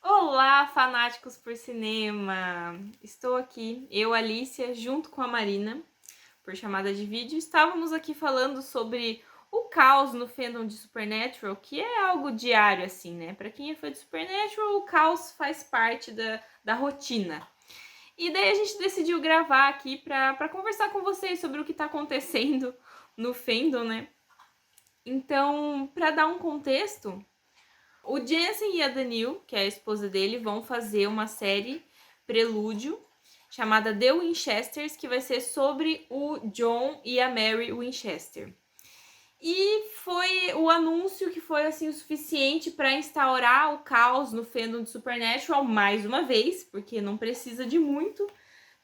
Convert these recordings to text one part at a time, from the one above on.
Olá, fanáticos por cinema! Estou aqui, eu, Alicia, junto com a Marina, por chamada de vídeo. Estávamos aqui falando sobre o caos no fandom de Supernatural, que é algo diário, assim, né? Pra quem é fã de Supernatural, o caos faz parte da rotina. E daí a gente decidiu gravar aqui pra conversar com vocês sobre o que tá acontecendo no fandom, né? Então, pra dar um contexto, o Jensen e a Danielle, que é a esposa dele, vão fazer uma série prelúdio chamada The Winchesters, que vai ser sobre o John e a Mary Winchester. E foi o anúncio que foi assim o suficiente para instaurar o caos no fandom de Supernatural mais uma vez, porque não precisa de muito.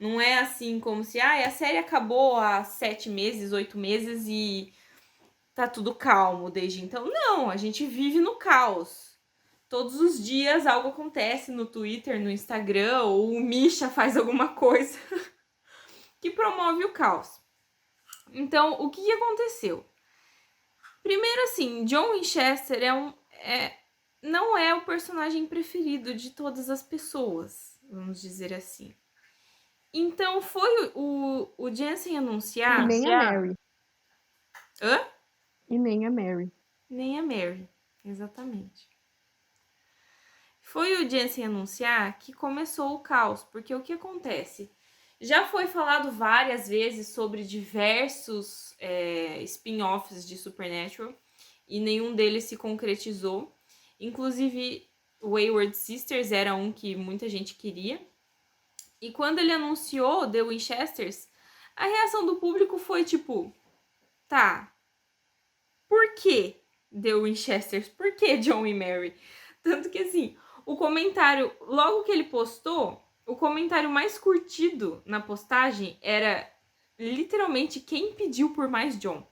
Não é assim como se a série acabou há 7 meses, 8 meses e tá tudo calmo desde então. Não, a gente vive no caos. Todos os dias algo acontece no Twitter, no Instagram, ou o Misha faz alguma coisa que promove o caos. Então, o que aconteceu? Primeiro, assim, John Winchester não é o personagem preferido de todas as pessoas, vamos dizer assim. Então, foi o Jensen E anunciar. nem a Mary. Hã? E nem a Mary. Nem a Mary, exatamente. Foi o Jensen anunciar que começou o caos, porque o que acontece? Já foi falado várias vezes sobre diversos spin-offs de Supernatural e nenhum deles se concretizou. Inclusive, Wayward Sisters era um que muita gente queria. E quando ele anunciou The Winchesters, a reação do público foi tipo: tá, por que The Winchesters? Por que John e Mary? Tanto que assim, o comentário, logo que ele postou, o comentário mais curtido na postagem era literalmente quem pediu por mais John.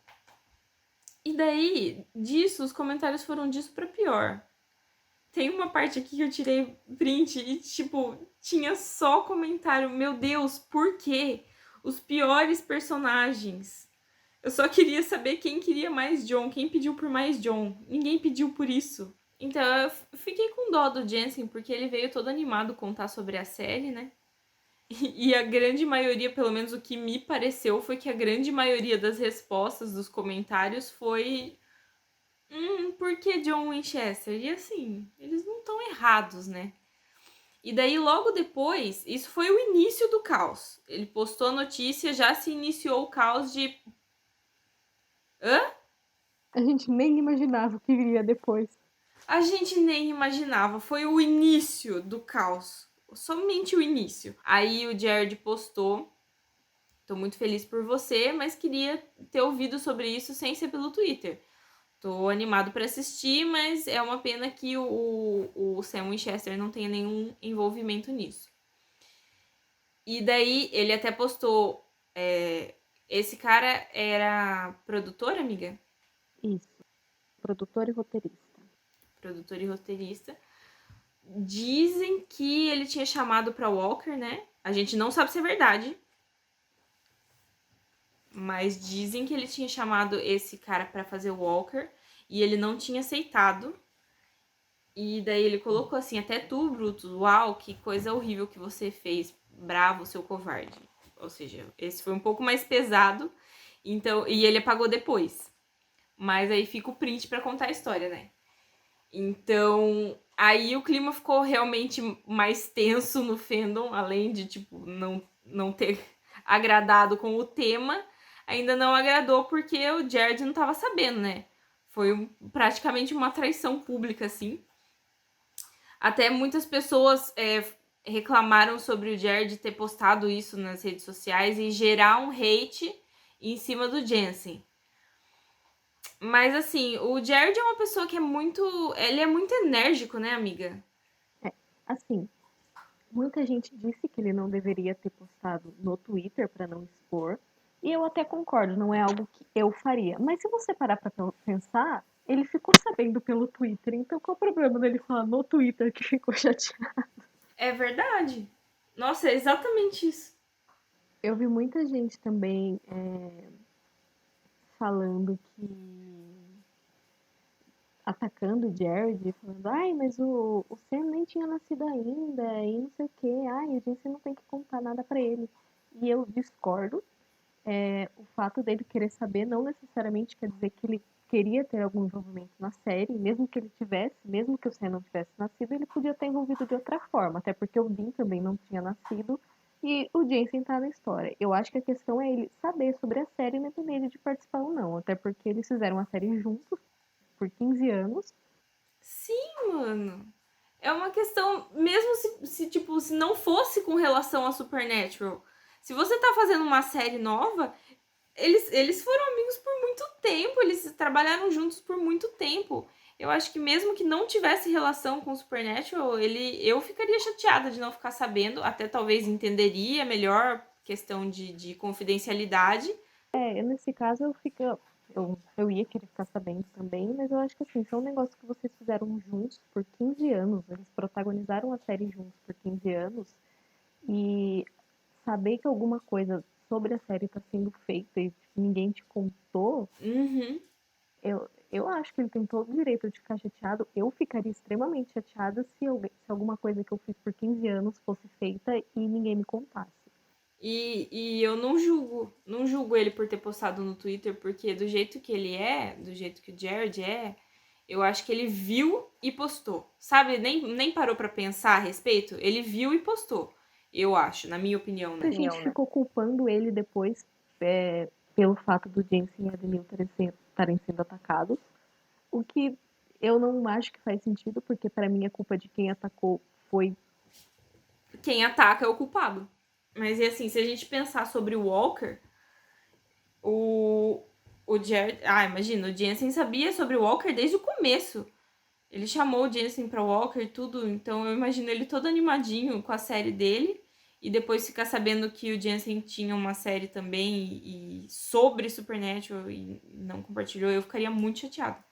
E daí, disso, os comentários foram disso pra pior. Tem uma parte aqui que eu tirei print e, tipo, tinha só comentário. Meu Deus, por quê? Os piores personagens. Eu só queria saber quem queria mais John, quem pediu por mais John. Ninguém pediu por isso. Então eu fiquei com dó do Jensen, porque ele veio todo animado contar sobre a série, né? E a grande maioria, pelo menos o que me pareceu, foi que a grande maioria das respostas dos comentários foi. Por que John Winchester? E assim, eles não estão errados, né? E daí, logo depois, isso foi o início do caos. Ele postou a notícia, já se iniciou o caos de. Hã? A gente nem imaginava o que viria depois. A gente nem imaginava, foi o início do caos. Somente o início. Aí o Jared postou: tô muito feliz por você, mas queria ter ouvido sobre isso sem ser pelo Twitter. Tô animado para assistir, mas é uma pena que o Sam Winchester não tenha nenhum envolvimento nisso. E daí ele até postou. Esse cara era produtor, amiga? Isso. Produtor e roteirista. Produtor e roteirista. Dizem que ele tinha chamado pra Walker, né? A gente não sabe se é verdade. Mas dizem que ele tinha chamado esse cara pra fazer o Walker e ele não tinha aceitado. E daí ele colocou assim: até tu, Brutus, uau, que coisa horrível que você fez. Bravo, seu covarde. Ou seja, esse foi um pouco mais pesado. Então, e ele apagou depois. Mas aí fica o print pra contar a história, né? Então, aí o clima ficou realmente mais tenso no fandom, além de, tipo, não ter agradado com o tema, ainda não agradou porque o Jared não tava sabendo, né? Foi praticamente uma traição pública, assim. Até muitas pessoas reclamaram sobre o Jared ter postado isso nas redes sociais e gerar um hate em cima do Jensen. Mas assim, o Jared é uma pessoa que é muito. Ele é muito enérgico, né, amiga? É, assim, muita gente disse que ele não deveria ter postado no Twitter para não expor. E eu até concordo, não é algo que eu faria. Mas se você parar pra pensar, ele ficou sabendo pelo Twitter. Então qual o problema dele falar no Twitter que ficou chateado? É verdade. Nossa, é exatamente isso. Eu vi muita gente também falando que atacando o Jared, falando, ai, mas o Sam nem tinha nascido ainda, e não sei o quê, ai, a gente não tem que contar nada pra ele. E eu discordo. O fato dele querer saber não necessariamente quer dizer que ele queria ter algum envolvimento na série, mesmo que ele tivesse, mesmo que o Sam não tivesse nascido, ele podia ter envolvido de outra forma, até porque o Dean também não tinha nascido e o Jensen tá na história. Eu acho que a questão é ele saber sobre a série, independente de participar ou não, até porque eles fizeram a série juntos por 15 anos. Sim, mano. É uma questão, mesmo tipo, se não fosse com relação a Supernatural. Se você tá fazendo uma série nova, eles foram amigos por muito tempo, eles trabalharam juntos por muito tempo. Eu acho que mesmo que não tivesse relação com Supernatural, eu ficaria chateada de não ficar sabendo, até talvez entenderia melhor questão de confidencialidade. Nesse caso eu ia querer ficar sabendo também, mas eu acho que assim, são um negócio que vocês fizeram juntos por 15 anos, eles protagonizaram a série juntos por 15 anos, e saber que alguma coisa sobre a série está sendo feita e ninguém te contou, Uhum. eu acho que ele tem todo o direito de ficar chateado. Eu ficaria extremamente chateada se alguma coisa que eu fiz por 15 anos fosse feita e ninguém me contasse. E eu não julgo ele por ter postado no Twitter, porque do jeito que ele é, do jeito que o Jared é, eu acho que ele viu e postou. Sabe? Nem parou pra pensar a respeito. Ele viu e postou. Eu acho, na minha opinião, né? A gente ficou culpando ele depois pelo fato do Jensen e a Denil estarem sendo atacados, o que eu não acho que faz sentido, porque para mim a culpa de quem atacou foi. Quem ataca é o culpado. Mas e assim, se a gente pensar sobre o Walker, o, o Jared. Ah, imagina, o Jensen sabia sobre o Walker desde o começo. Ele chamou o Jensen pra Walker e tudo, então eu imagino ele todo animadinho com a série dele. E depois ficar sabendo que o Jensen tinha uma série também e sobre Supernatural e não compartilhou, eu ficaria muito chateada.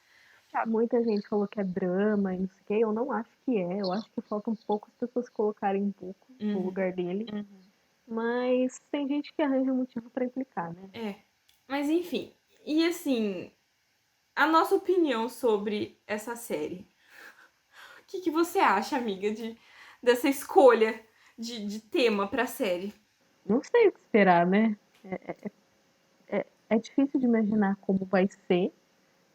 Muita gente falou que é drama e não sei o que. Eu não acho que é. Eu acho que faltam poucas pessoas colocarem um pouco no lugar dele. Mas tem gente que arranja um motivo pra implicar, né? É. Mas enfim. E assim, a nossa opinião sobre essa série. O que você acha, amiga, dessa escolha de tema pra série? Não sei o que esperar, né? É difícil de imaginar como vai ser,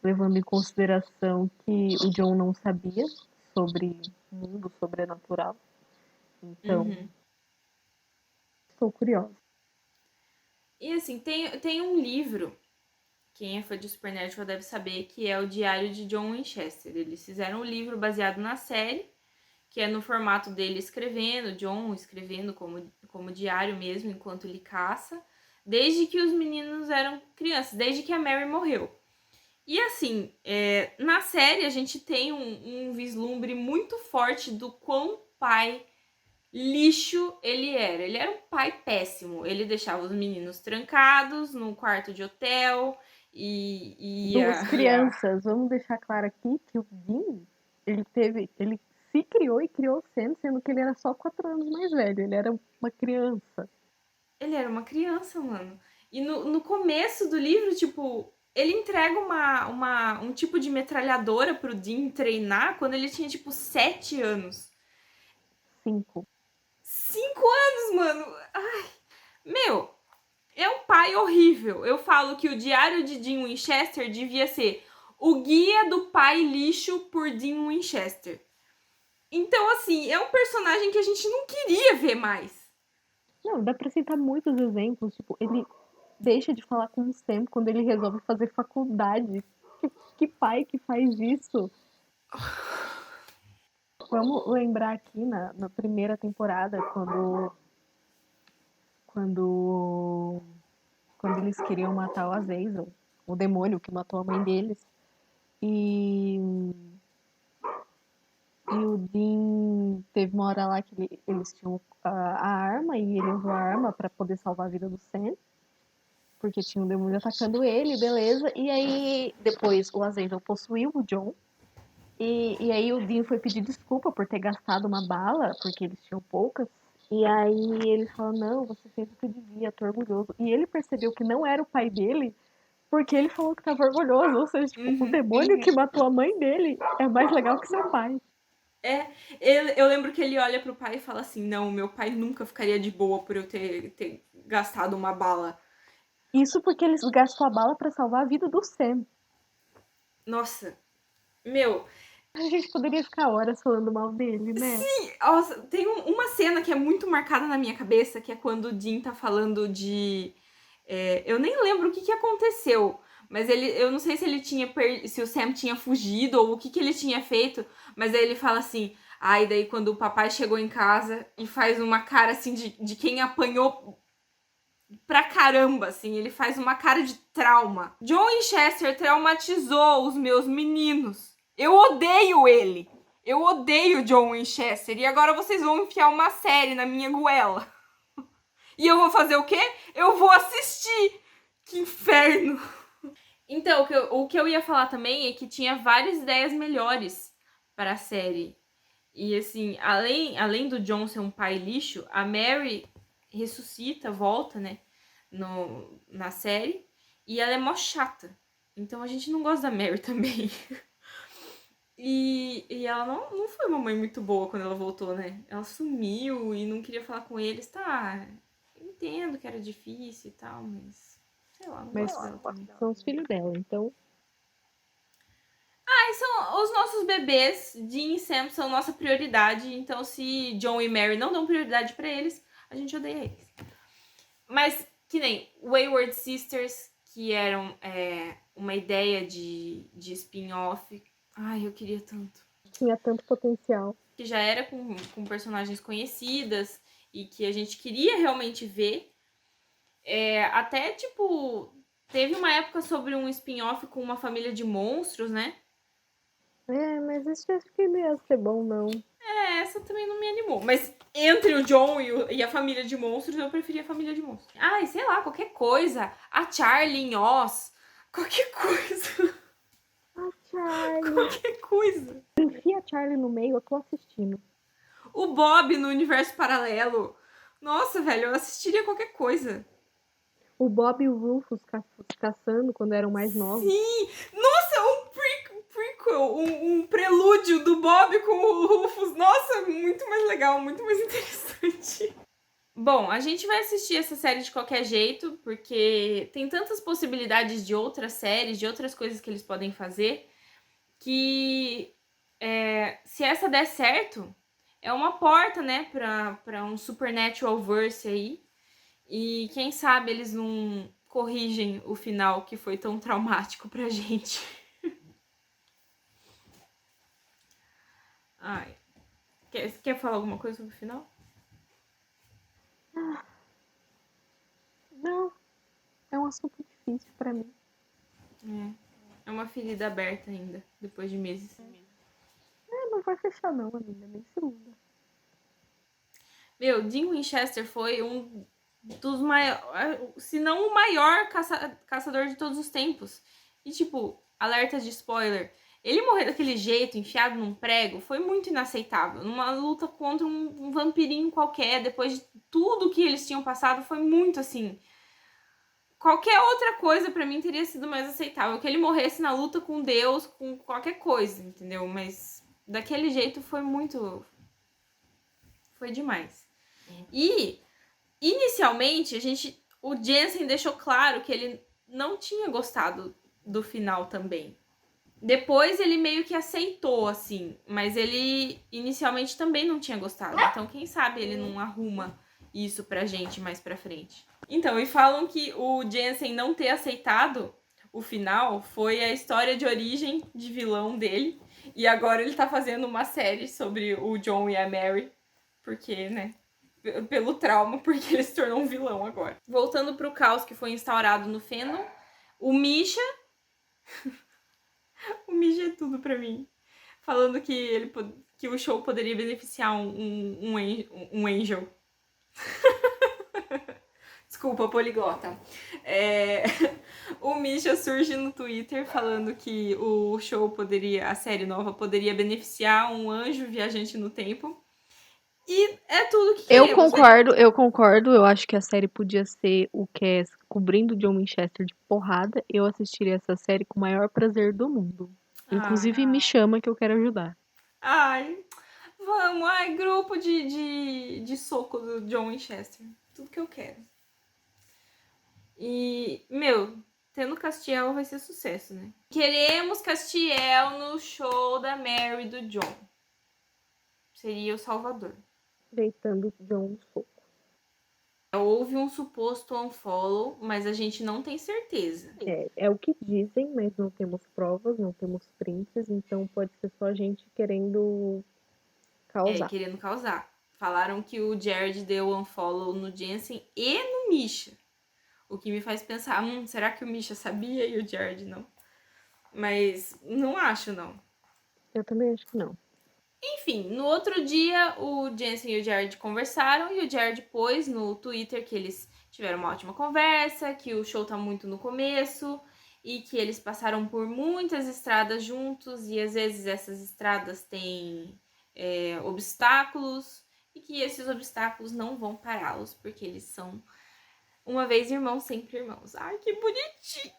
levando em consideração que o John não sabia sobre o mundo sobrenatural. Então, Uhum. estou curiosa. E assim, tem um livro, quem é fã de Supernatural deve saber, que é o Diário de John Winchester. Eles fizeram um livro baseado na série, que é no formato dele escrevendo, John escrevendo como diário mesmo, enquanto ele caça, desde que os meninos eram crianças, desde que a Mary morreu. E assim, na série a gente tem um vislumbre muito forte do quão pai lixo ele era. Ele era um pai péssimo. Ele deixava os meninos trancados no quarto de hotel e ia. Duas crianças, vamos deixar claro aqui que o Dean, ele se criou e criou o Sam, sendo que ele era só 4 anos mais velho, ele era uma criança. Ele era uma criança, mano. E no começo do livro, tipo, ele entrega um tipo de metralhadora pro Dean treinar quando ele tinha, tipo, 7 anos. 5. 5 anos, mano! Ai, meu, é um pai horrível. Eu falo que o Diário de Dean Winchester devia ser o guia do pai lixo por Dean Winchester. Então, assim, é um personagem que a gente não queria ver mais. Não, dá pra citar muitos exemplos, tipo, ele deixa de falar com o Sam quando ele resolve fazer faculdade. Que pai que faz isso? Vamos lembrar aqui na primeira temporada, quando, quando eles queriam matar o Azazel, o demônio que matou a mãe deles. E, e o Dean teve uma hora lá que eles tinham a arma e ele usou a arma para poder salvar a vida do Sam, porque tinha um demônio atacando ele, beleza. E aí depois o Azazel possuiu o John. E aí o Dean foi pedir desculpa por ter gastado uma bala, porque eles tinham poucas. E aí ele falou, não, você fez o que devia, tô orgulhoso. E ele percebeu que não era o pai dele, Porque ele falou que tava orgulhoso, ou seja, tipo, o demônio que matou a mãe dele é mais legal que seu pai. Eu lembro que ele olha pro pai e fala assim, não, meu pai nunca ficaria de boa por eu ter gastado uma bala. Isso porque ele gastou a bala pra salvar a vida do Sam. Nossa, meu, A gente poderia ficar horas falando mal dele, né? sim, nossa, tem uma cena que é muito marcada na minha cabeça, que é quando o Dean tá falando de... eu nem lembro o que aconteceu, mas eu não sei se ele tinha se o Sam tinha fugido ou o que ele tinha feito, mas aí ele fala assim, ai, daí quando o papai chegou em casa e faz uma cara assim de quem apanhou pra caramba, assim, ele faz uma cara de trauma. John Winchester traumatizou os meus meninos. Eu odeio ele. Eu odeio John Winchester. E agora vocês vão enfiar uma série na minha goela. E eu vou fazer o quê? Eu vou assistir. Que inferno. Então, o que eu ia falar também é que tinha várias ideias melhores para a série. E assim, além do John ser um pai lixo, a Mary ressuscita, volta, né? Na série. E ela é mó chata. Então a gente não gosta da Mary também. E ela não foi uma mãe muito boa quando ela voltou, né? Ela sumiu e não queria falar com eles. Tá, eu entendo que era difícil e tal, mas... Sei lá, não Mas gosto dela também. são os filhos dela, então. Ah, e são os nossos bebês. Dean e Sam são nossa prioridade. Então se John e Mary não dão prioridade pra eles, a gente odeia eles. Mas que nem Wayward Sisters, que eram uma ideia de spin-off. Ai, eu queria tanto. Tinha tanto potencial. Que já era com personagens conhecidas e que a gente queria realmente ver. Até, tipo, teve uma época sobre um spin-off com uma família de monstros, né? Mas esse acho que não ia ser bom, não. Essa também não me animou. Mas entre o John e a família de monstros, eu preferia a família de monstros. Ai, sei lá, qualquer coisa. A Charlie em Oz. Qualquer coisa. A Charlie. Qualquer coisa. Enfia a Charlie no meio, eu tô assistindo. O Bob no universo paralelo. Nossa, velho, eu assistiria qualquer coisa. O Bob e o Rufus caçando quando eram mais novos. Sim! Nossa, um prequel, um prelúdio do Bob com o Rufus. Nossa, muito mais legal, muito mais interessante. Bom, a gente vai assistir essa série de qualquer jeito, porque tem tantas possibilidades de outras séries, de outras coisas que eles podem fazer, que se essa der certo, é uma porta, né, pra um Supernatural verse aí. E quem sabe eles não corrigem o final que foi tão traumático pra gente. Ai. Quer falar alguma coisa sobre o final? Não, é um assunto difícil pra mim. É uma ferida aberta ainda, depois de meses. Não vai fechar não, amiga, nem se iluda. Meu, Dean Winchester foi um dos maiores, se não o maior caçador de todos os tempos. E tipo, alerta de spoiler, ele morrer daquele jeito, enfiado num prego, foi muito inaceitável. Numa luta contra um vampirinho qualquer, depois de tudo que eles tinham passado, foi muito assim. Qualquer outra coisa pra mim teria sido mais aceitável. Que ele morresse na luta com Deus, com qualquer coisa, entendeu? Mas daquele jeito foi muito... Foi demais. E, inicialmente, o Jensen deixou claro que ele não tinha gostado do final também. Depois ele meio que aceitou, assim, mas ele inicialmente também não tinha gostado. Então, quem sabe ele não arruma isso pra gente mais pra frente. Então, e falam que o Jensen não ter aceitado o final foi a história de origem de vilão dele. E agora ele tá fazendo uma série sobre o John e a Mary. Porque, né? Pelo trauma, porque ele se tornou um vilão agora. Voltando pro caos que foi instaurado no fandom, o Misha... o Misha é tudo pra mim. Falando que o show poderia beneficiar um angel. Desculpa, poliglota. O Misha surge no Twitter falando que o show a série nova, poderia beneficiar um anjo viajante no tempo. E é tudo que Eu queremos, né? concordo, eu concordo. Eu acho que a série podia ser o Cass cobrindo o John Winchester de porrada. Eu assistiria essa série com o maior prazer do mundo. Ai, Inclusive, me chama que eu quero ajudar. ai, vamos, ai, grupo de soco do John Winchester. Tudo que eu quero. E, meu, tendo Castiel vai ser sucesso, né? Queremos Castiel no show da Mary e do John. Seria o Salvador. Deitando o John no soco. Houve um suposto unfollow, mas a gente não tem certeza. É o que dizem, mas não temos provas, não temos prints, então pode ser só a gente querendo causar. Querendo causar. Falaram que o Jared deu unfollow no Jensen e no Misha. O que me faz pensar, será que o Misha sabia e o Jared não? Mas não acho, não. Eu também acho que não. Enfim, no outro dia, o Jensen e o Jared conversaram e o Jared pôs no Twitter que eles tiveram uma ótima conversa, que o show tá muito no começo e que eles passaram por muitas estradas juntos e às vezes essas estradas têm obstáculos e que esses obstáculos não vão pará-los porque eles são uma vez irmãos, sempre irmãos. Ai, que bonitinhos!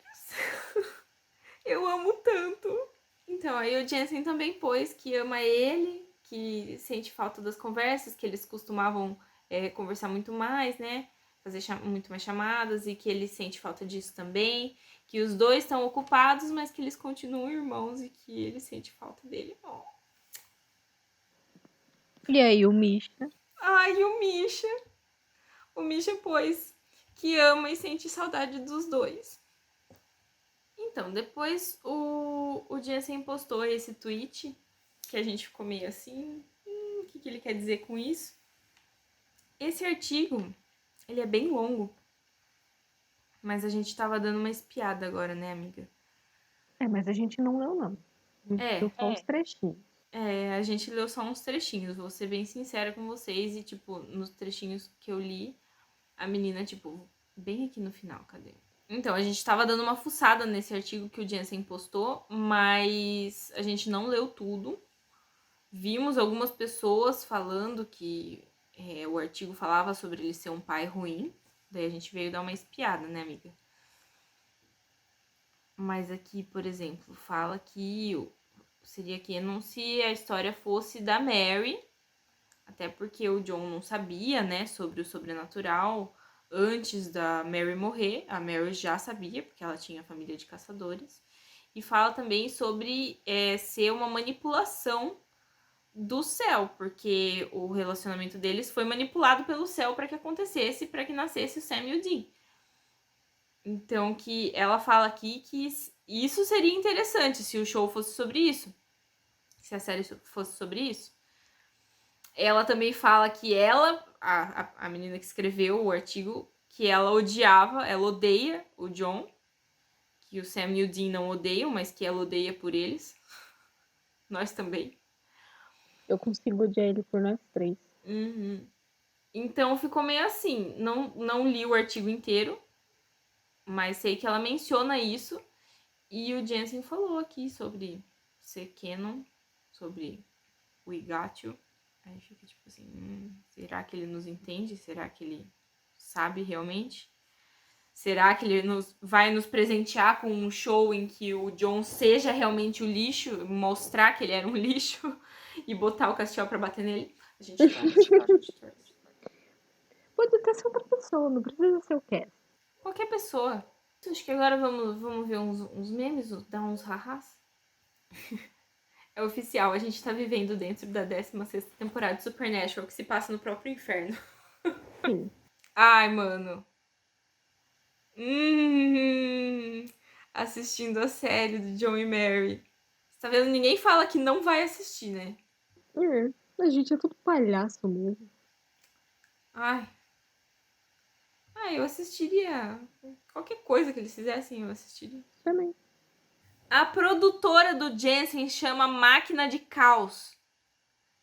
Eu amo tanto! Então, aí o Jensen também pôs que ama ele, que sente falta das conversas, que eles costumavam conversar muito mais, né? Fazer muito mais chamadas e que ele sente falta disso também. Que os dois estão ocupados, mas que eles continuam irmãos e que ele sente falta dele. Oh. E aí, o Misha? Ai, o Misha. O Misha pôs que ama e sente saudade dos dois. Então, depois o Jensen postou esse tweet, que a gente ficou meio assim, o que ele quer dizer com isso? Esse artigo, ele é bem longo, mas a gente tava dando uma espiada agora, né, amiga? Mas a gente não leu, não. A gente viu só uns trechinhos. A gente leu só uns trechinhos, vou ser bem sincera com vocês, e, tipo, nos trechinhos que eu li, a menina, tipo, bem aqui no final, cadê? Então, a gente tava dando uma fuçada nesse artigo que o Jensen postou, mas a gente não leu tudo. Vimos algumas pessoas falando que o artigo falava sobre ele ser um pai ruim. Daí a gente veio dar uma espiada, né, amiga? Mas aqui, por exemplo, fala que seria canon se a história fosse da Mary. Até porque o John não sabia, né, sobre o sobrenatural antes da Mary morrer. A Mary já sabia, porque ela tinha família de caçadores. E fala também sobre ser uma manipulação do céu, porque o relacionamento deles foi manipulado pelo céu para que acontecesse, para que nascesse o Sam e o Dean. Então, que ela fala aqui que isso seria interessante se o show fosse sobre isso. Se a série fosse sobre isso. Ela também fala que ela, a menina que escreveu o artigo, que ela odiava, ela odeia o John. Que o Sam e o Dean não odeiam, mas que ela odeia por eles. Nós também. Eu consigo odiar ele por nós três. Uhum. Então ficou meio assim. Não li o artigo inteiro, mas sei que ela menciona isso. E o Jensen falou aqui sobre ser canon, sobre o Igatio. Aí fica tipo assim, será que ele nos entende? Será que ele sabe realmente? Será que ele vai nos presentear com um show em que o John seja realmente o lixo, mostrar que ele era um lixo e botar o Castiel pra bater nele? A gente torce. Pode até ser outra pessoa, não precisa ser o Cass. Qualquer pessoa. Acho que agora vamos ver uns memes, dar uns rahás. É oficial, a gente tá vivendo dentro da 16ª temporada de Supernatural, que se passa no próprio inferno. Sim. Ai, mano. Assistindo a série do John e Mary. Você tá vendo? Ninguém fala que não vai assistir, né? A gente é tudo palhaço mesmo. Ai. Eu assistiria. Qualquer coisa que eles fizessem, eu assistiria. Também. A produtora do Jensen chama Máquina de Caos.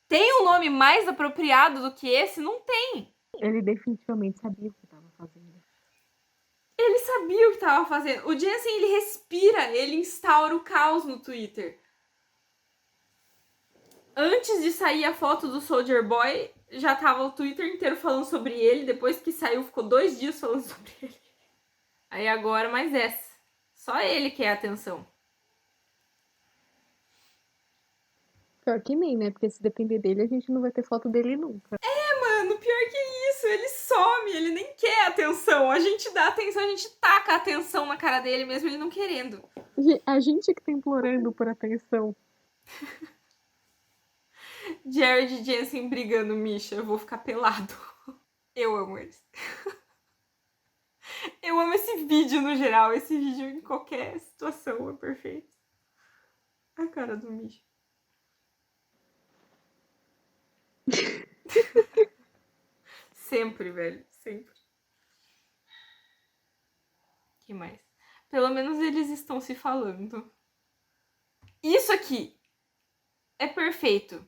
Tem um nome mais apropriado do que esse? Não tem. Ele definitivamente sabia o que estava fazendo. Ele sabia o que estava fazendo. O Jensen, ele respira, ele instaura o caos no Twitter. Antes de sair a foto do Soldier Boy, já tava o Twitter inteiro falando sobre ele. Depois que saiu, ficou 2 dias falando sobre ele. Aí agora mais essa. Só ele quer atenção. Pior que nem, né? Porque se depender dele, a gente não vai ter foto dele nunca. Mano, pior que isso, ele some, ele nem quer atenção. A gente dá atenção, a gente taca a atenção na cara dele mesmo ele não querendo. A gente que tá implorando por atenção. Jared e Jensen brigando, Misha, eu vou ficar pelado. Eu amo eles. Eu amo esse vídeo no geral, esse vídeo em qualquer situação é perfeito. A cara do Misha. Sempre, velho, sempre. Que mais? Pelo menos eles estão se falando. Isso aqui é perfeito.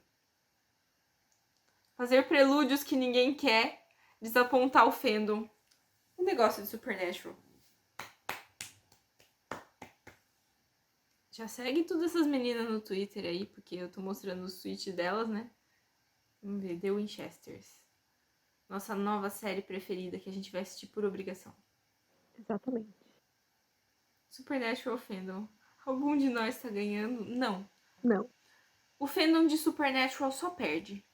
Fazer prelúdios que ninguém quer, desapontar o fandom. Um negócio de Supernatural. Já segue todas essas meninas no Twitter aí, porque eu tô mostrando os tweets delas, né? Vamos ver, The Winchesters. Nossa nova série preferida que a gente vai assistir por obrigação. Exatamente. Supernatural Fandom. Algum de nós tá ganhando? Não. Não. O fandom de Supernatural só perde.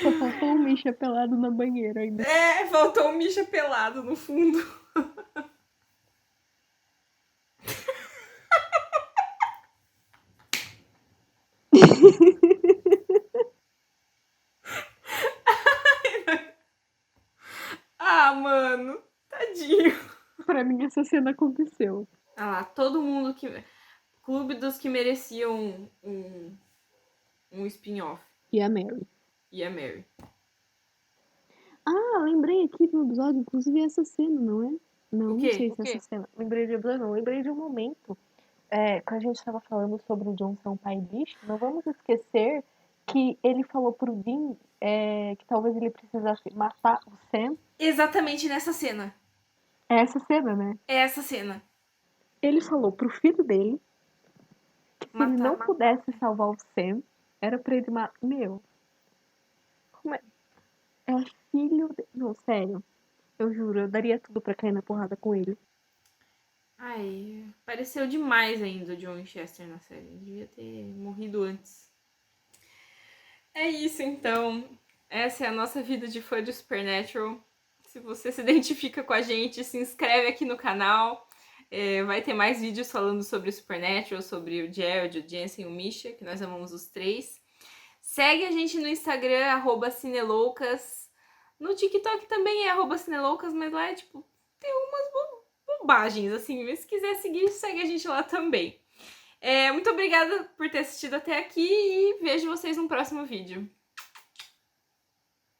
Só faltou um Misha pelado na banheira ainda. É, faltou um Misha pelado no fundo. Ah, mano. Tadinho. Pra mim, essa cena aconteceu. Ah lá, todo mundo que... Clube dos que mereciam um spin-off. E a Mary. E a Mary. Ah, lembrei aqui do episódio, inclusive essa cena, não é? Não, O não quê? sei se é essa cena. Lembrei de episódio, não. Lembrei de um momento. Quando a gente estava falando sobre o Jon ser um pai lixo, não vamos esquecer que ele falou pro Dean que talvez ele precisasse matar o Sam. Exatamente nessa cena. É essa cena, né? É essa cena. Ele falou pro filho dele que se ele não pudesse salvar o Sam, era pra ele matar. Meu. Como é? É filho. Não, sério. Eu juro, eu daria tudo pra cair na porrada com ele. Ai, pareceu demais ainda o John Winchester na série. Devia ter morrido antes. É isso então. Essa é a nossa vida de fã de Supernatural. Se você se identifica com a gente, se inscreve aqui no canal. Vai ter mais vídeos falando sobre Supernatural, sobre o Jared, o Jensen e o Misha, que nós amamos os 3. Segue a gente no Instagram, @cineloucas. No TikTok também é @cineloucas, mas lá é tipo, tem umas bobagens, assim. Mas se quiser seguir, segue a gente lá também. Muito obrigada por ter assistido até aqui e vejo vocês no próximo vídeo.